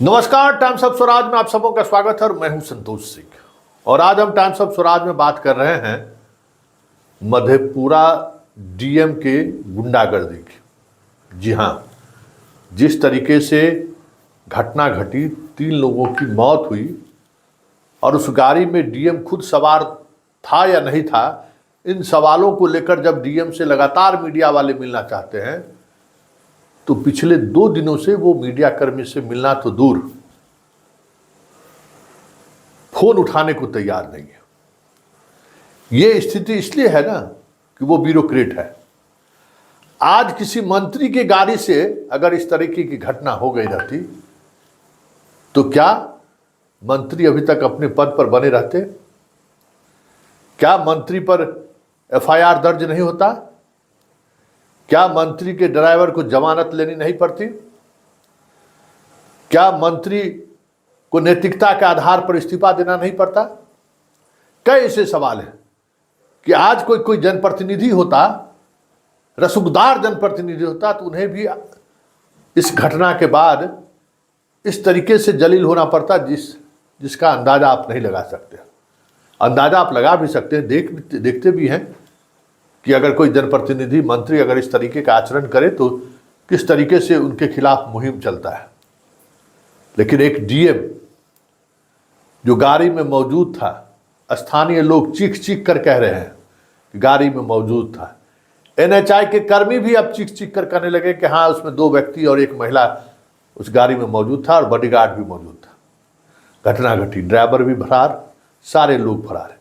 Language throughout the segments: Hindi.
नमस्कार, टाइम्स ऑफ स्वराज में आप सबों का स्वागत है और मैं हूं संतोष सिंह। और आज हम टाइम्स ऑफ स्वराज में बात कर रहे हैं मधेपुरा डीएम के गुंडागर्दी की। जी हां, जिस तरीके से घटना घटी, 3 लोगों की मौत हुई और उस गाड़ी में डीएम खुद सवार था या नहीं था, इन सवालों को लेकर जब डीएम से लगातार मीडिया वाले मिलना चाहते हैं तो पिछले 2 दिनों से वो मीडिया कर्मी से मिलना तो दूर, फोन उठाने को तैयार नहीं है। ये स्थिति इसलिए है ना कि वो ब्यूरोक्रेट है। आज किसी मंत्री के गाड़ी से अगर इस तरीके की घटना हो गई रहती तो क्या मंत्री अभी तक अपने पद पर बने रहते? क्या मंत्री पर एफआईआर दर्ज नहीं होता? क्या मंत्री के ड्राइवर को जमानत लेनी नहीं पड़ती? क्या मंत्री को नैतिकता के आधार पर इस्तीफा देना नहीं पड़ता? कई ऐसे सवाल हैं कि आज कोई जनप्रतिनिधि होता, रसूखदार जनप्रतिनिधि होता, तो उन्हें भी इस घटना के बाद इस तरीके से जलील होना पड़ता जिसका अंदाजा आप नहीं लगा सकते। अंदाजा आप लगा भी सकते हैं, देखते भी हैं कि अगर कोई जनप्रतिनिधि, मंत्री अगर इस तरीके का आचरण करे तो किस तरीके से उनके खिलाफ मुहिम चलता है। लेकिन एक डीएम जो गाड़ी में मौजूद था, स्थानीय लोग चीख चीख कर कह रहे हैं कि गाड़ी में मौजूद था। एनएचआई के कर्मी भी अब चीख चीख कर कहने लगे कि हाँ, उसमें 2 व्यक्ति और 1 महिला उस गाड़ी में मौजूद था और बॉडीगार्ड भी मौजूद था। घटना घटी, ड्राइवर भी फरार, सारे लोग फरार।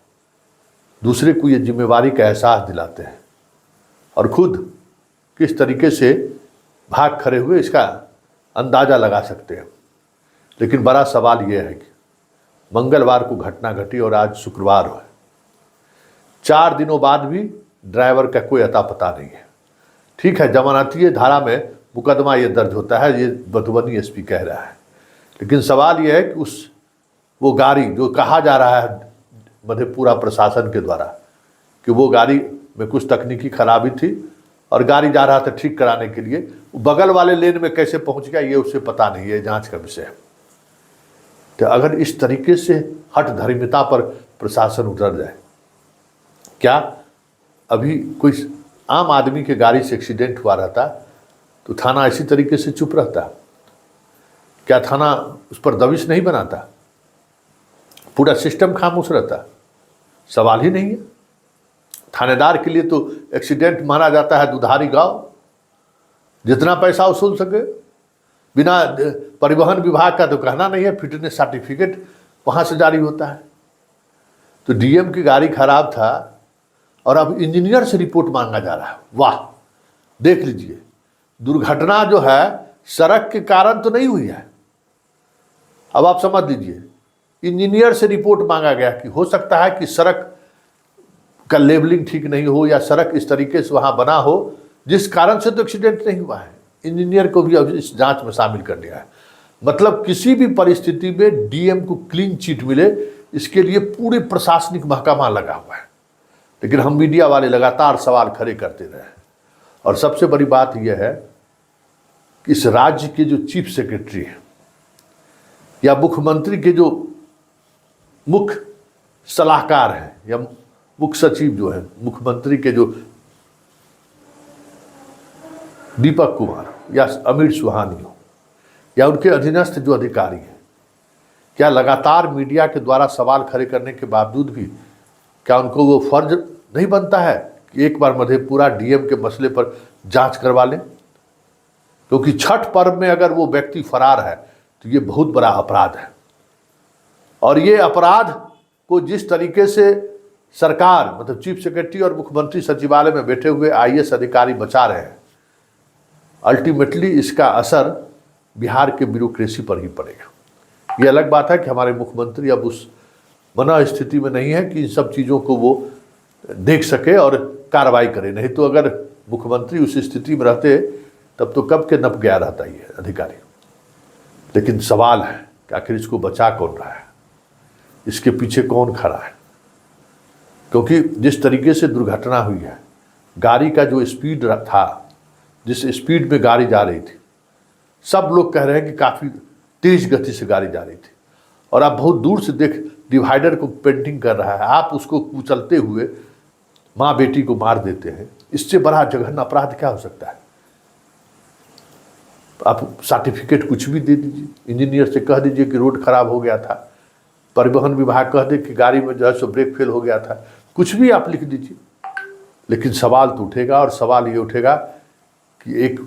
दूसरे को ये जिम्मेवारी का एहसास दिलाते हैं और खुद किस तरीके से भाग खड़े हुए इसका अंदाजा लगा सकते हैं। लेकिन बड़ा सवाल यह है कि मंगलवार को घटना घटी और आज शुक्रवार है। 4 दिनों बाद भी ड्राइवर का कोई अता पता नहीं है। ठीक है, जमानतीय धारा में मुकदमा ये दर्ज होता है, ये मधुबनी एसपी कह रहा है। लेकिन सवाल यह है कि वो गाड़ी जो कहा जा रहा है मधेपुरा प्रशासन के द्वारा कि वो गाड़ी में कुछ तकनीकी खराबी थी और गाड़ी जा रहा था ठीक कराने के लिए, बगल वाले लेन में कैसे पहुंच गया ये उससे पता नहीं है, जांच का विषय है। तो अगर इस तरीके से हठ धर्मिता पर प्रशासन उतर जाए, क्या अभी कोई आम आदमी के गाड़ी से एक्सीडेंट हुआ रहता तो थाना इसी तरीके से चुप रहता? क्या थाना उस पर दबिश नहीं बनाता? पूरा सिस्टम खामोश रहता? सवाल ही नहीं है। थानेदार के लिए तो एक्सीडेंट माना जाता है दुधारी गांव, जितना पैसा वसूल सके। बिना परिवहन विभाग का तो कहना नहीं है, फिटनेस सर्टिफिकेट वहां से जारी होता है। तो डीएम की गाड़ी खराब था और अब इंजीनियर से रिपोर्ट मांगा जा रहा है। वाह, देख लीजिए, दुर्घटना जो है सड़क के कारण तो नहीं हुई है। अब आप समझ लीजिए, इंजीनियर से रिपोर्ट मांगा गया कि हो सकता है कि सड़क का लेवलिंग ठीक नहीं हो या सड़क इस तरीके से वहां बना हो जिस कारण से तो एक्सीडेंट नहीं हुआ है। इंजीनियर को भी अब इस जांच में शामिल कर लिया है। मतलब किसी भी परिस्थिति में डीएम को क्लीन चिट मिले, इसके लिए पूरे प्रशासनिक महकमा लगा हुआ है। लेकिन हम मीडिया वाले लगातार सवाल खड़े करते रहे। और सबसे बड़ी बात यह है कि इस राज्य के जो चीफ सेक्रेटरी हैं या मुख्यमंत्री के जो मुख्य सलाहकार हैं या मुख्य सचिव जो है मुख्यमंत्री के, जो दीपक कुमार या अमित सुहानी हो या उनके अधीनस्थ जो अधिकारी हैं, क्या लगातार मीडिया के द्वारा सवाल खड़े करने के बावजूद भी क्या उनको वो फर्ज नहीं बनता है कि एक बार मधेपुरा डीएम के मसले पर जांच करवा लें? क्योंकि छठ पर्व में अगर वो व्यक्ति फरार है तो ये बहुत बड़ा अपराध है। और ये अपराध को जिस तरीके से सरकार, मतलब चीफ सेक्रेटरी और मुख्यमंत्री सचिवालय में बैठे हुए आईएएस अधिकारी बचा रहे हैं, अल्टीमेटली इसका असर बिहार के ब्यूरोक्रेसी पर ही पड़ेगा। ये अलग बात है कि हमारे मुख्यमंत्री अब उस मना स्थिति में नहीं है कि इन सब चीज़ों को वो देख सके और कार्रवाई करे। नहीं तो अगर मुख्यमंत्री उस स्थिति में रहते तब तो कब के नप गया रहता ये अधिकारी। लेकिन सवाल है कि आखिर इसको बचा कौन रहा है, इसके पीछे कौन खड़ा है? क्योंकि जिस तरीके से दुर्घटना हुई है, गाड़ी का जो स्पीड था, जिस स्पीड में गाड़ी जा रही थी, सब लोग कह रहे हैं कि काफ़ी तेज गति से गाड़ी जा रही थी और आप बहुत दूर से देख डिवाइडर को पेंटिंग कर रहा है, आप उसको कुचलते हुए माँ बेटी को मार देते हैं। इससे बड़ा जघन्य अपराध क्या हो सकता है? आप सर्टिफिकेट कुछ भी दे दीजिए, इंजीनियर से कह दीजिए कि रोड खराब हो गया था, परिवहन विभाग कह दे कि गाड़ी में जो है सो ब्रेक फेल हो गया था, कुछ भी आप लिख दीजिए, लेकिन सवाल तो उठेगा। और सवाल ये उठेगा कि एक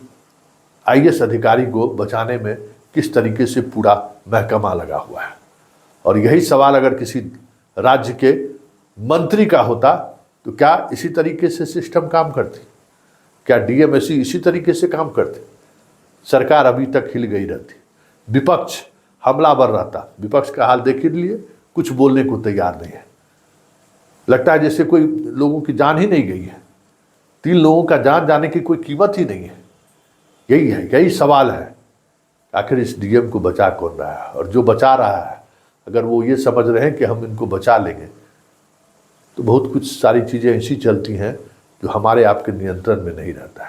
IAS अधिकारी को बचाने में किस तरीके से पूरा महकमा लगा हुआ है। और यही सवाल अगर किसी राज्य के मंत्री का होता तो क्या इसी तरीके से सिस्टम काम करती? क्या DMSE इसी तरीके से काम करते? सरकार अभी तक हिल गई रहती, विपक्ष हमलावर रहता। विपक्ष का हाल देख ही लिए, कुछ बोलने को तैयार नहीं है। लगता है जैसे कोई लोगों की जान ही नहीं गई है, 3 लोगों का जान जाने की कोई कीमत ही नहीं है। यही है, यही सवाल है, आखिर इस DM को बचा कौन रहा है? और जो बचा रहा है, अगर वो ये समझ रहे हैं कि हम इनको बचा लेंगे, तो बहुत कुछ सारी चीज़ें ऐसी चलती हैं जो हमारे आपके नियंत्रण में नहीं रहता है।